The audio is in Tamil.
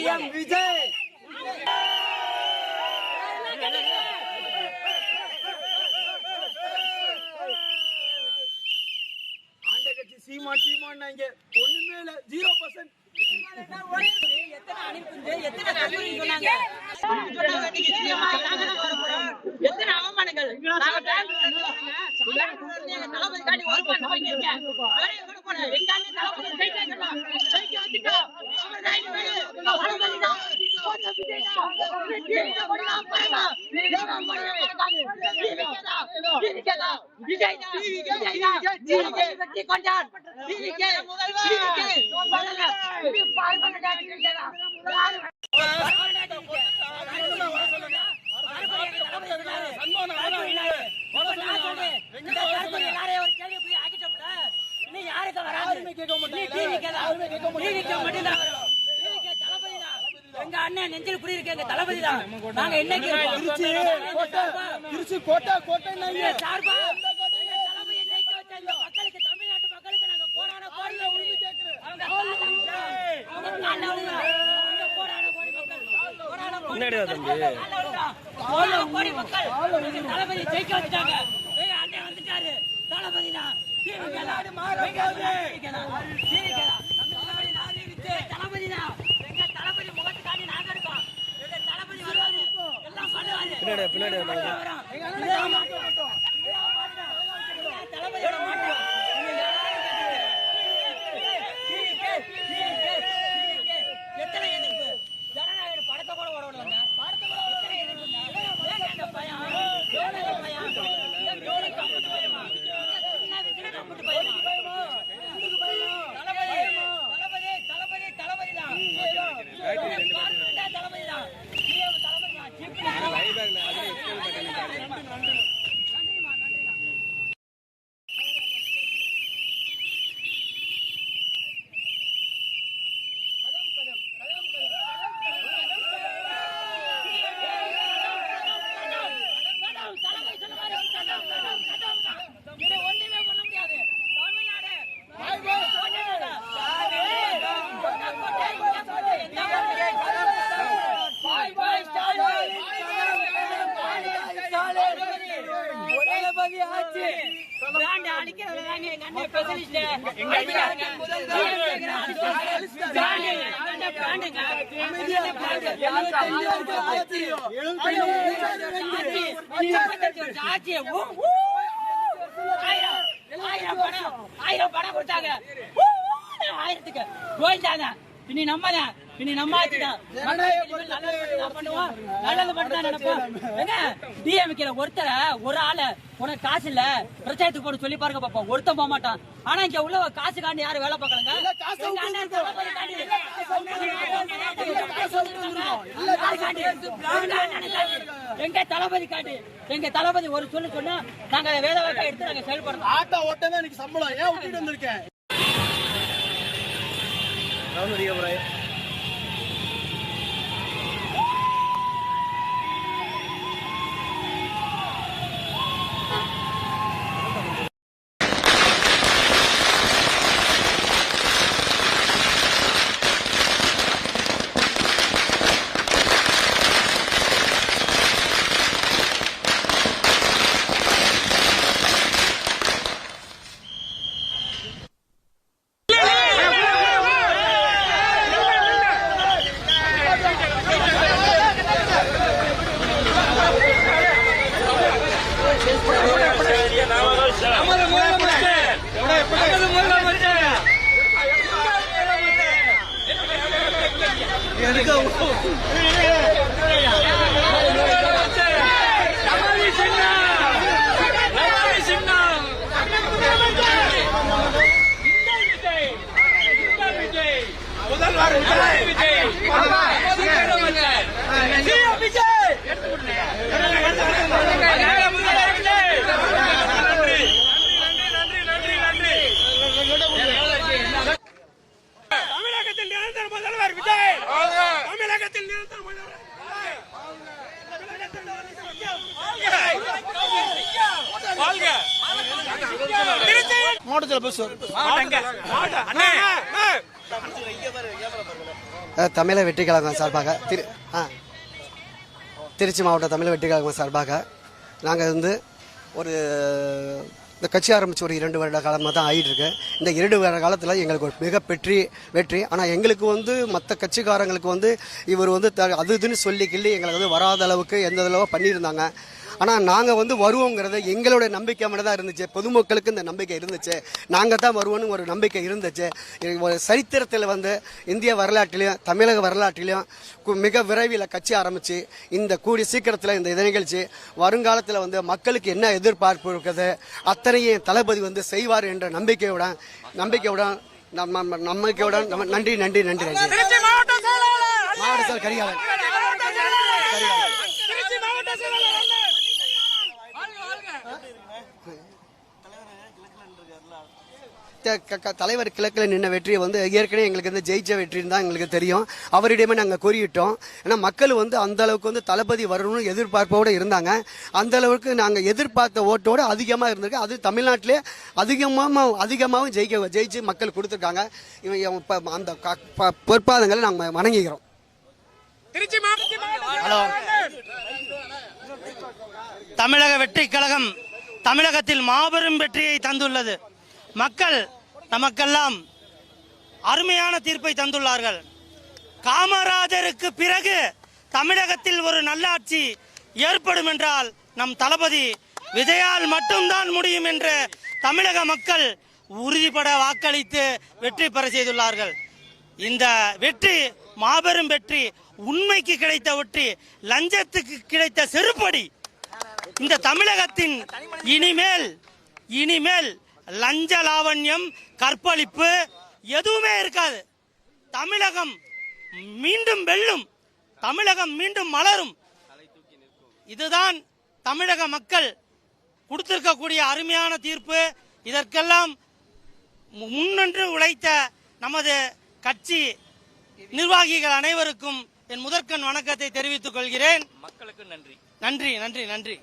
சிஎம் விஜய். ஆண்ட கட்சி சீமான் இங்க ஒண்ணுமே இல்ல, 0%. எத்தனை அனுப்புது, எத்தனை கல்லூரி சொன்னாங்க, எத்தனை அவமானங்கள். தளபதி காட்டி எங்க அண்ணன் நெஞ்சில் குடியிருக்க தளபதி தான். நாங்க என்னைக்கு திருச்சி கோட்டை சார்பா தளபதியை ஜெயிக்க வச்ச இந்த மக்களுக்கு, தமிழ்நாட்டு மக்களுக்கு நாங்க கோடான கோடி மக்கள் தளபதி ஜெயிக்க வச்சுட்டாங்க. அண்ணன் வந்துட்டாரு, தளபதி தான். தளபதி தான். எங்க தளபதி முகத்துக்காண்டி நாங்க இருக்கோம். எங்க தளபதி வருவாரு, எல்லாம் பண்ணுவாரு. தளபதியோட மாட்டோம். எத்தனை எதிர்ப்பு, ஜனநாயக படத்தை கூட ஓட விடுவாங்க. எத்தனை எதிர்ப்புங்க, அந்த பையன் ஒண்ணுமே பண்ண முடியாது. தமிழ்நாடு ஆயிரம் பணம் கொடுத்தாங்க, ஆயிரத்துக்கு போயிட்டாங்க. இனி நம்மதான், இனி நம்ம ஆச்சுதான். பண்ணுவோம், நல்லது மட்டும் தான் நினைப்போம். டிஎம்கேல ஒருத்தர ஒரு ஆளு உனக்கு காசு இல்ல பிரச்சாரத்துக்கு போட்டு சொல்லி பாருங்க பாப்போம், ஒருத்தன் போக மாட்டான். ஆனா இங்க உள்ள காசு காண்டி யாரும் வேலை பார்க்கலங்க. எங்க தளபதி காட்டி, எங்க தளபதி ஒரு சொல்லு சொன்னா நாங்க வேலை வாய்ப்பா எடுத்து நாங்க செயல்படுறோம். ஆட்டோ ஓட்டதான் எனக்கு சம்பளம், ஏன் விட்டுட்டு வந்திருக்கேன். தமிழகத்தில் நிரந்தர முதல்வர் விஜய், தமிழகத்தில் நிரந்தர முதல்வர் மாவட்டத்தில் பஸ் தமிழக வெற்றி கழகம் சார்பாக திருச்சி மாவட்ட தமிழக வெற்றி கழகம் சார்பாக நாங்கள் வந்து ஒரு இந்த கட்சி ஆரம்பித்து ஒரு 2 வருட காலமாக தான் ஆகிட்டு இருக்கு. இந்த 2 வருட காலத்தில் எங்களுக்கு ஒரு மிக வெற்றி. ஆனால் எங்களுக்கு வந்து மற்ற கட்சிக்காரங்களுக்கு வந்து இவர் வந்து அது இதுன்னு சொல்லி கிள்ளி எங்களுக்கு வந்து வராத அளவுக்கு எந்த அளவோ பண்ணியிருந்தாங்க. ஆனால் நாங்கள் வந்து வருவோங்கிறது எங்களுடைய நம்பிக்கை மட்டும் தான் இருந்துச்சு. பொதுமக்களுக்கு இந்த நம்பிக்கை இருந்துச்சு, நாங்கள் தான் வருவோன்னு ஒரு நம்பிக்கை இருந்துச்சு. ஒரு சரித்திரத்தில் வந்து இந்திய வரலாற்றிலையும் தமிழக வரலாற்றிலையும் மிக விரைவில் கட்சி ஆரம்பித்து இந்த கூடிய சீக்கிரத்தில் இந்த நிகழ்ச்சி வருங்காலத்தில் வந்து மக்களுக்கு என்ன எதிர்பார்ப்பு இருக்குது அத்தனையும் தளபதி வந்து செய்வார் என்ற நம்பிக்கையுடன் நன்றி. மாவட்ட சார் கரிகாலன் தலைவர் கிழக்கில் நின்ன வெற்றியை வந்து ஏற்கனவே எங்களுக்கு வந்து ஜெயிச்ச வெற்றின்னு தான் எங்களுக்கு தெரியும். அவரிடமே நாங்கள் கூறிவிட்டோம். ஏன்னா மக்கள் வந்து அந்த அளவுக்கு வந்து தளபதி வரணும்னு எதிர்பார்ப்போடு இருந்தாங்க. அந்த அளவுக்கு நாங்கள் எதிர்பார்த்த ஓட்டோடு அதிகமாக இருந்திருக்கு. அது தமிழ்நாட்டிலே அதிகமாகவும் ஜெயிச்சு மக்கள் கொடுத்துருக்காங்க. அந்த பொற்பாதங்களை நாங்கள் வணங்குகிறோம். ஹலோ, தமிழக வெற்றி கழகம் தமிழகத்தில் மாபெரும் வெற்றியை தந்துள்ளது. மக்கள் நமக்கெல்லாம் அருமையான தீர்ப்பை தந்துள்ளார்கள். காமராஜருக்கு பிறகு தமிழகத்தில் ஒரு நல்லாட்சி ஏற்படும் என்றால் நம் தளபதி விஜயால் மட்டும்தான் முடியும் என்று தமிழக மக்கள் உறுதிபட வாக்களித்து வெற்றி பெற செய்துள்ளார்கள். இந்த வெற்றி மாபெரும் வெற்றி, உண்மைக்கு கிடைத்த வெற்றி, லஞ்சத்துக்கு கிடைத்த செருப்படி. இந்த தமிழகத்தின் இனிமேல் லஞ்ச லாவண்யம், கற்பழிப்பு எதுவுமே இருக்காது. தமிழகம் மீண்டும் வெல்லும், தமிழகம் மீண்டும் மலரும். இதுதான் தமிழக மக்கள் கொடுத்திருக்கக்கூடிய அருமையான தீர்ப்பு. இதற்கெல்லாம் முன்னின்று உழைத்த நமது கட்சி நிர்வாகிகள் அனைவருக்கும் என் முதற்கண் வணக்கத்தை தெரிவித்துக் கொள்கிறேன். மக்களுக்கு நன்றி.